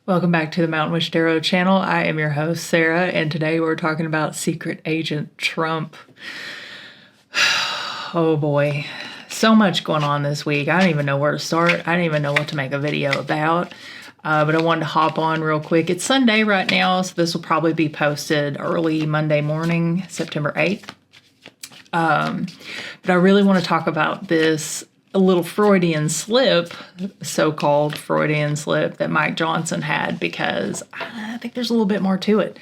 Welcome back to the Mountain Witch Tarot channel. I am your host, Sarah, and today we're talking about Secret Agent Trump. Oh boy, so much going on this week. I don't even know where to start. I don't even know what to make a video about, but I wanted to hop on real quick. It's Sunday right now, so this will probably be posted early Monday morning, September 8th. But I really want to talk about this a little Freudian slip, so-called Freudian slip that Mike Johnson had, because I think there's a little bit more to it.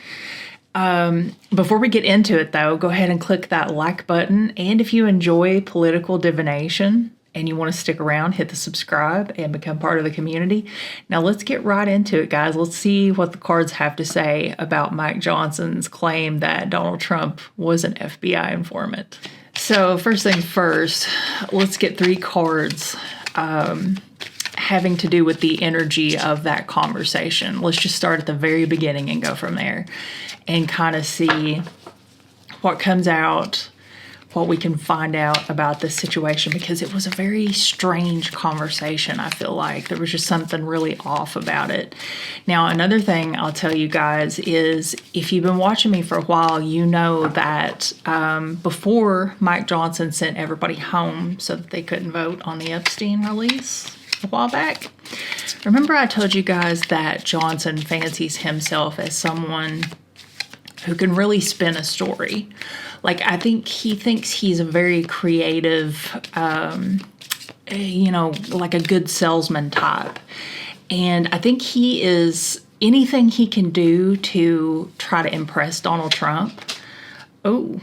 Before we get into it, though, go ahead and click that like button. And if you enjoy political divination and you want to stick around, hit the subscribe and become part of the community. Now let's get right into it, guys. Let's see what the cards have to say about Mike Johnson's claim that Donald Trump was an FBI informant. So first thing first, let's get three cards having to do with the energy of that conversation. Let's just start at the very beginning and go from there and kind of see what comes out, what we can find out about this situation, because it was a very strange conversation. I feel like there was just something really off about it. Now, another thing I'll tell you guys is, if you've been watching me for a while, you know that before Mike Johnson sent everybody home so that they couldn't vote on the Epstein release a while back, remember I told you guys that Johnson fancies himself as someone who can really spin a story. Like, I think he thinks he's a very creative, like a good salesman type. And I think he is, anything he can do to try to impress Donald Trump. Oh,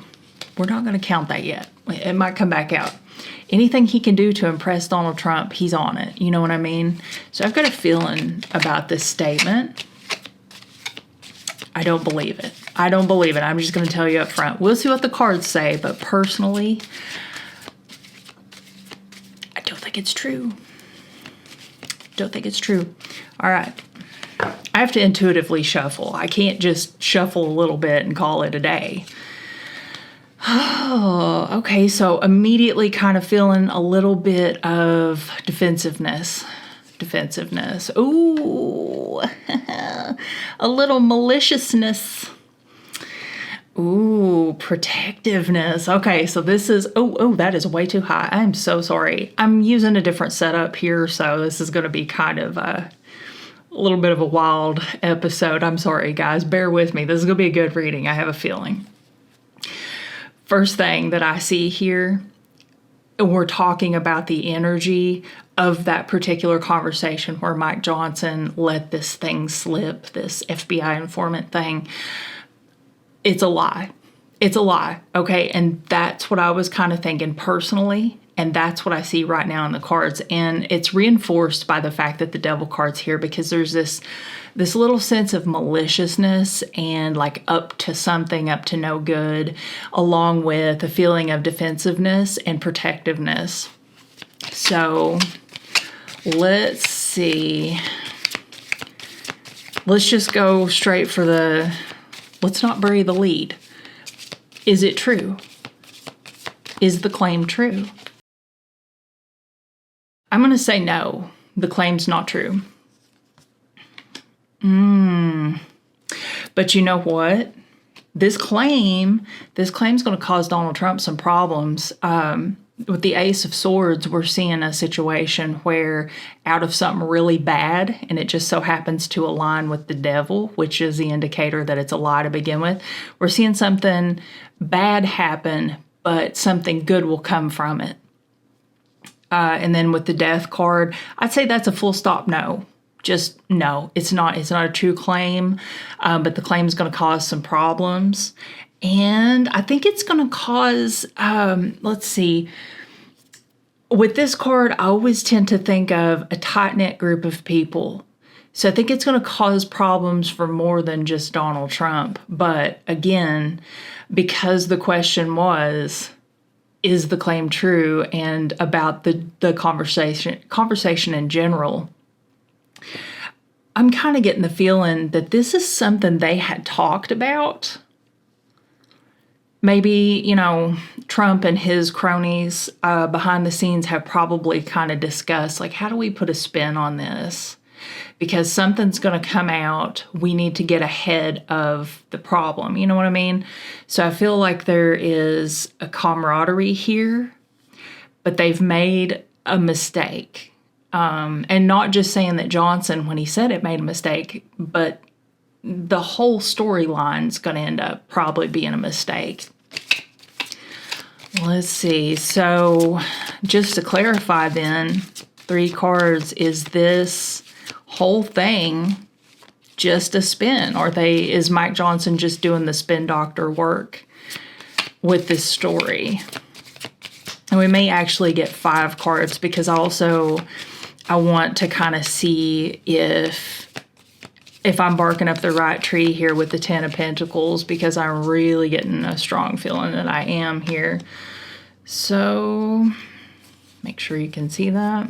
we're not going to count that yet. It might come back out. Anything he can do to impress Donald Trump, he's on it. You know what I mean? So I've got a feeling about this statement. I don't believe it. I don't believe it. I'm just going to tell you up front. We'll see what the cards say, but personally, I don't think it's true. Don't think it's true. All right. I have to intuitively shuffle. I can't just shuffle a little bit and call it a day. Oh, okay. So immediately kind of feeling a little bit of defensiveness. Ooh, a little maliciousness. Ooh, protectiveness. Okay, so this is, that is way too high. I'm so sorry. I'm using a different setup here, so this is going to be kind of a little bit of a wild episode. I'm sorry, guys. Bear with me. This is going to be a good reading, I have a feeling. First thing that I see here, we're talking about the energy of that particular conversation where Mike Johnson let this thing slip, this FBI informant thing. It's a lie. It's a lie, okay? And that's what I was kind of thinking personally, and that's what I see right now in the cards. And it's reinforced by the fact that the devil card's here, because there's this little sense of maliciousness and like up to something, up to no good, along with a feeling of defensiveness and protectiveness. So let's see. Let's just go straight for the, let's not bury the lead. Is it true? Is the claim true? I'm going to say no. The claim's not true. But you know what? This claim's going to cause Donald Trump some problems. With the Ace of Swords, we're seeing a situation where out of something really bad, and it just so happens to align with the devil, which is the indicator that it's a lie to begin with, we're seeing something bad happen, but something good will come from it. And then with the Death card, I'd say that's a full stop no. Just no, it's not a true claim, but the claim is going to cause some problems. And I think it's going to cause, let's see, with this card, I always tend to think of a tight-knit group of people. So I think it's going to cause problems for more than just Donald Trump. But again, because the question was, is the claim true, and about the conversation in general, I'm kind of getting the feeling that this is something they had talked about. Maybe, Trump and his cronies behind the scenes have probably kind of discussed, like, how do we put a spin on this? because something's going to come out. We need to get ahead of the problem. You know what I mean? So I feel like there is a camaraderie here, but they've made a mistake. And not just saying that Johnson, when he said it, made a mistake, but the whole storyline's going to end up probably being a mistake. Let's see. So just to clarify then, 3 cards, is this whole thing just a spin? Or is Mike Johnson just doing the spin doctor work with this story? And we may actually get 5 cards, because I want to kind of see if I'm barking up the right tree here with the 10 of Pentacles, because I'm really getting a strong feeling that I am here. So make sure you can see that.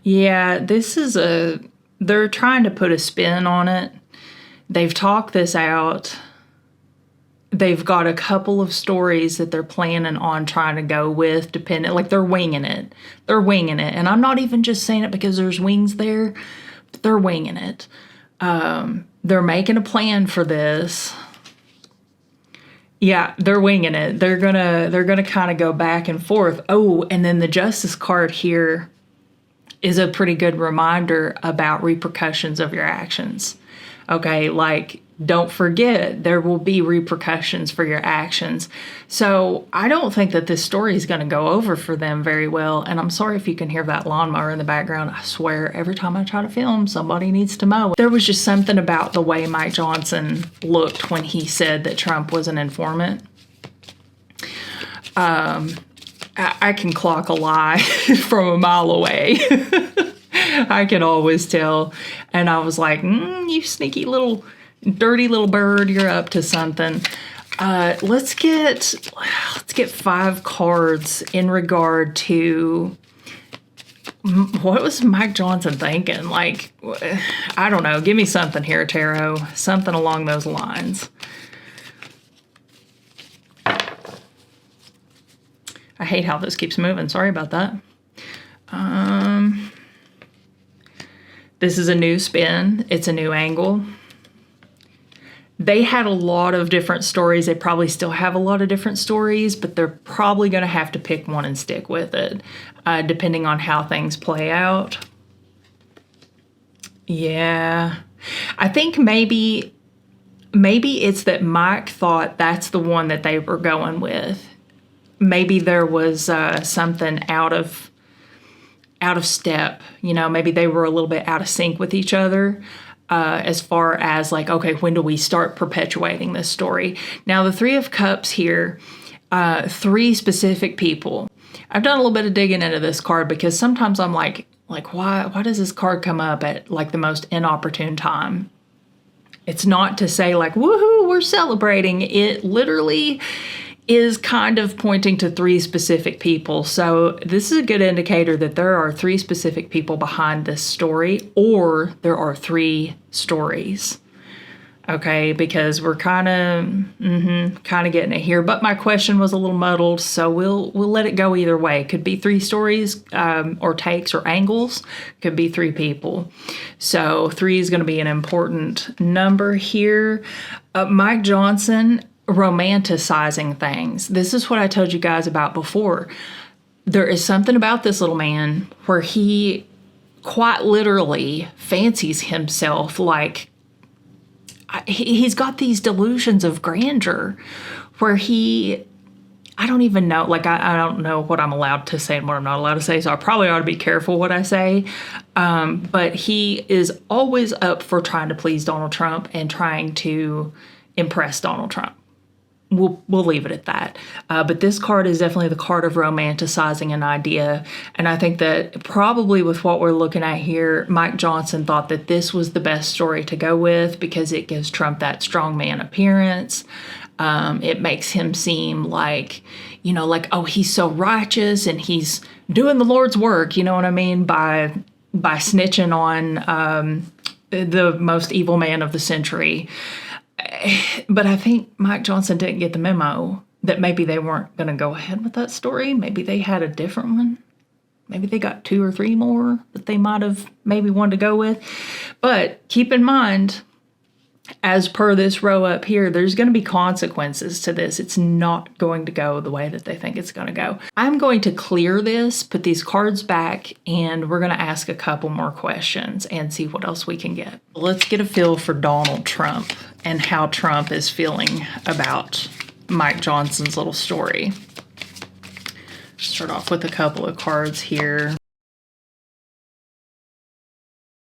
Yeah, they're trying to put a spin on it. They've talked this out. They've got a couple of stories that they're planning on trying to go with, like they're winging it. They're winging it. And I'm not even just saying it because there's wings there, but they're winging it. They're making a plan for this. Yeah, they're winging it. They're gonna kind of go back and forth. Oh, and then the Justice card here is a pretty good reminder about repercussions of your actions. Okay, like, don't forget, there will be repercussions for your actions. So I don't think that this story is going to go over for them very well. And I'm sorry if you can hear that lawnmower in the background. I swear, every time I try to film, somebody needs to mow. There was just something about the way Mike Johnson looked when he said that Trump was an informant. I can clock a lie from a mile away. I can always tell. And I was like, you sneaky little, dirty little bird, you're up to something. Let's get 5 cards in regard to what was Mike Johnson thinking? Like, I don't know. Give me something here, Tarot. Something along those lines. I hate how this keeps moving. Sorry about that. This is a new spin. It's a new angle. They had a lot of different stories. They probably still have a lot of different stories, but they're probably going to have to pick one and stick with it, depending on how things play out. Yeah. I think maybe it's that Mike thought that's the one that they were going with. Maybe there was something out of step. You know, maybe they were a little bit out of sync with each other. As far as like, okay, when do we start perpetuating this story? Now, the 3 of Cups here, 3 specific people. I've done a little bit of digging into this card because sometimes I'm like, why does this card come up at like the most inopportune time? It's not to say like, woohoo, we're celebrating. It literally is kind of pointing to 3 specific people. So this is a good indicator that there are 3 specific people behind this story, or there are 3 stories. Okay, because we're kind of getting it here. But my question was a little muddled, so we'll let it go either way. Could be 3 stories, or takes or angles. Could be 3 people. So 3 is going to be an important number here. Mike Johnson romanticizing things. This is what I told you guys about before. There is something about this little man where he quite literally fancies himself like he's got these delusions of grandeur where I don't even know, like I don't know what I'm allowed to say and what I'm not allowed to say, so I probably ought to be careful what I say. But he is always up for trying to please Donald Trump and trying to impress Donald Trump. We'll leave it at that. But this card is definitely the card of romanticizing an idea. And I think that probably with what we're looking at here, Mike Johnson thought that this was the best story to go with because it gives Trump that strongman appearance. It makes him seem like, oh, he's so righteous and he's doing the Lord's work, you know what I mean, by snitching on the most evil man of the century. But I think Mike Johnson didn't get the memo that maybe they weren't going to go ahead with that story. Maybe they had a different one. Maybe they got 2 or 3 more that they might have maybe wanted to go with. But keep in mind, as per this row up here, there's going to be consequences to this. It's not going to go the way that they think it's going to go. I'm going to clear this, put these cards back, and we're going to ask a couple more questions and see what else we can get. Let's get a feel for Donald Trump and how Trump is feeling about Mike Johnson's little story. Start off with a couple of cards here.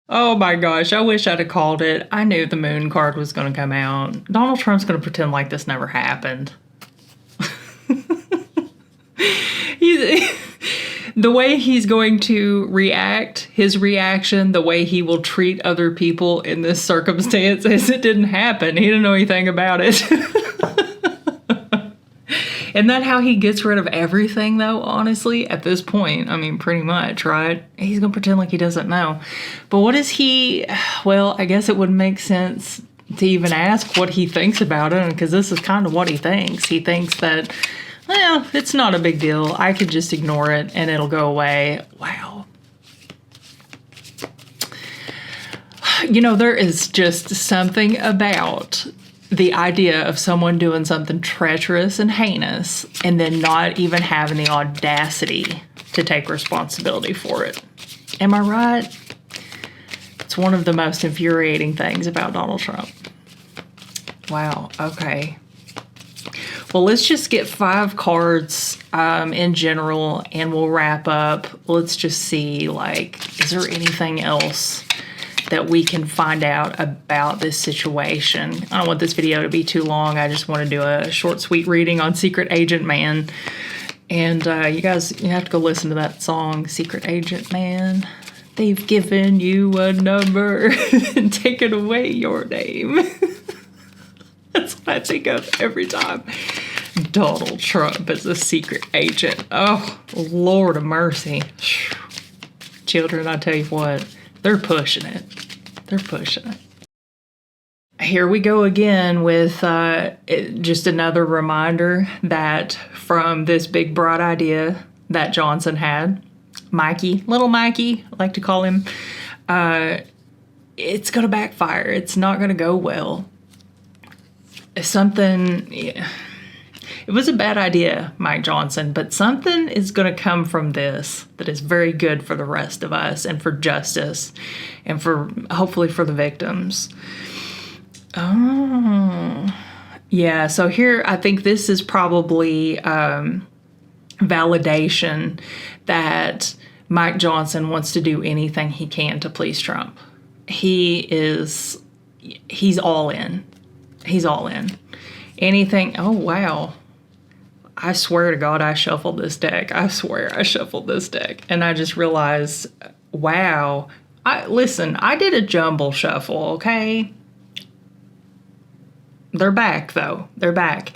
Oh my gosh, I wish I'd have called it. I knew the moon card was going to come out. Donald Trump's going to pretend like this never happened. The way he's going to react, his reaction, the way he will treat other people in this circumstance is it didn't happen. He didn't know anything about it. Isn't that how he gets rid of everything, though, honestly, at this point? I mean, pretty much, right? He's going to pretend like he doesn't know. But what is he... Well, I guess it would make sense to even ask what he thinks about it, because this is kind of what he thinks. He thinks that, well, it's not a big deal. I could just ignore it, and it'll go away. Wow. You know, there is just something about the idea of someone doing something treacherous and heinous and then not even having the audacity to take responsibility for it. Am I right? It's one of the most infuriating things about Donald Trump. Wow, okay. Well, let's just get 5 cards in general and we'll wrap up. Let's just see, like, is there anything else that we can find out about this situation? I don't want this video to be too long. I just want to do a short, sweet reading on Secret Agent Man. And you guys, you have to go listen to that song, Secret Agent Man. They've given you a number and taken away your name. That's what I think of every time. Donald Trump as a secret agent. Oh, Lord of mercy. Children, I tell you what, they're pushing it. They're pushing it. Here we go again with just another reminder that from this big broad idea that Johnson had, Mikey, little Mikey, I like to call him, it's going to backfire. It's not going to go well. It was a bad idea, Mike Johnson, but something is going to come from this that is very good for the rest of us and for justice and for hopefully for the victims. Oh, yeah. So here, I think this is probably validation that Mike Johnson wants to do anything he can to please Trump. He's all in. He's all in. Anything. Oh, wow. I swear to God, I shuffled this deck. I swear I shuffled this deck. And I just realized, wow. Listen, I did a jumble shuffle, okay? They're back, though. They're back.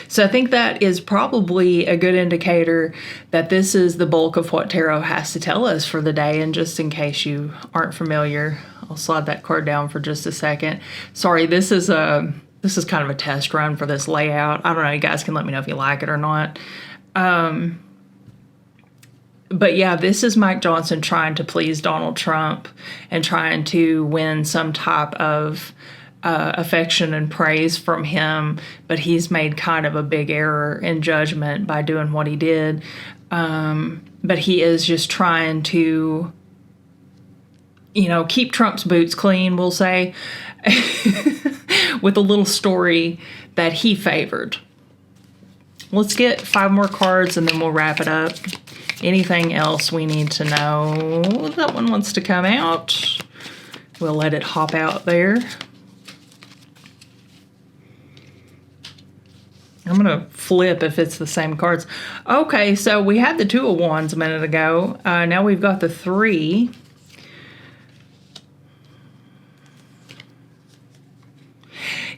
So I think that is probably a good indicator that this is the bulk of what tarot has to tell us for the day. And just in case you aren't familiar, I'll slide that card down for just a second. Sorry, this is kind of a test run for this layout. I don't know. You guys can let me know if you like it or not. But yeah, this is Mike Johnson trying to please Donald Trump and trying to win some type of affection and praise from him. But he's made kind of a big error in judgment by doing what he did. But he is just trying to, keep Trump's boots clean, we'll say, with a little story that he favored. Let's get 5 more cards and then we'll wrap it up. Anything else we need to know? That one wants to come out. We'll let it hop out there. I'm going to flip if it's the same cards. Okay, so we had the 2 of Wands a minute ago. Now we've got the 3.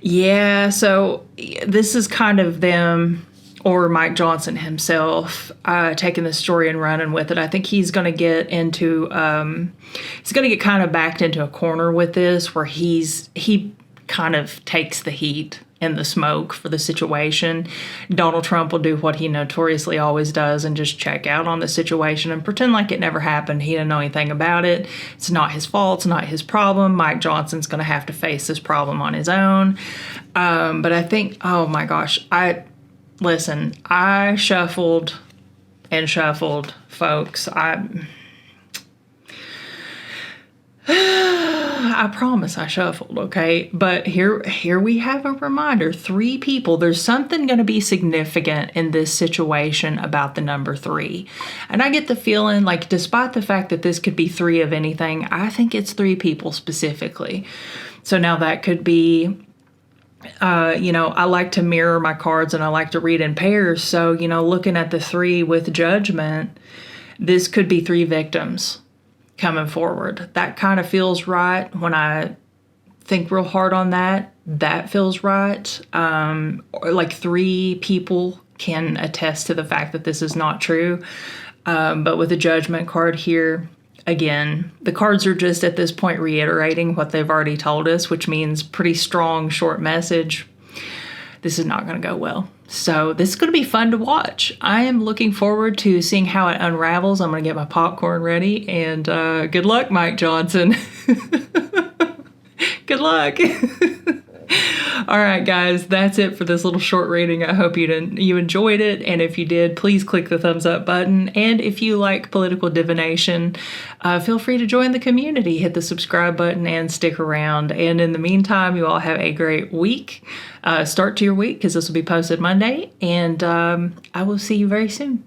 Yeah, so this is kind of them, or Mike Johnson himself, taking the story and running with it. I think he's going to get into, he's going to get kind of backed into a corner with this, where he kind of takes the heat in the smoke for the situation. Donald Trump will do what he notoriously always does and just check out on the situation and pretend like it never happened. He didn't know anything about it. It's not his fault. It's not his problem. Mike Johnson's going to have to face this problem on his own. But I think, oh my gosh, I shuffled and shuffled, folks. I promise I shuffled, okay? But here we have a reminder. 3 people. There's something going to be significant in this situation about the number 3. And I get the feeling, like, despite the fact that this could be 3 of anything, I think it's 3 people specifically. So now that could be, I like to mirror my cards and I like to read in pairs. So, looking at the 3 with Judgment, this could be 3 victims coming forward. That kind of feels right. When I think real hard on that, that feels right. Like 3 people can attest to the fact that this is not true. But with the Judgment card here, again, the cards are just at this point reiterating what they've already told us, which means pretty strong, short message. This is not going to go well. So this is going to be fun to watch. I am looking forward to seeing how it unravels. I'm going to get my popcorn ready, and good luck, Mike Johnson. Good luck. All right, guys, that's it for this little short reading. I hope you enjoyed it, and if you did, please click the thumbs up button. And if you like political divination, feel free to join the community. Hit the subscribe button and stick around. And in the meantime, you all have a great week. Start to your week, because this will be posted Monday, and I will see you very soon.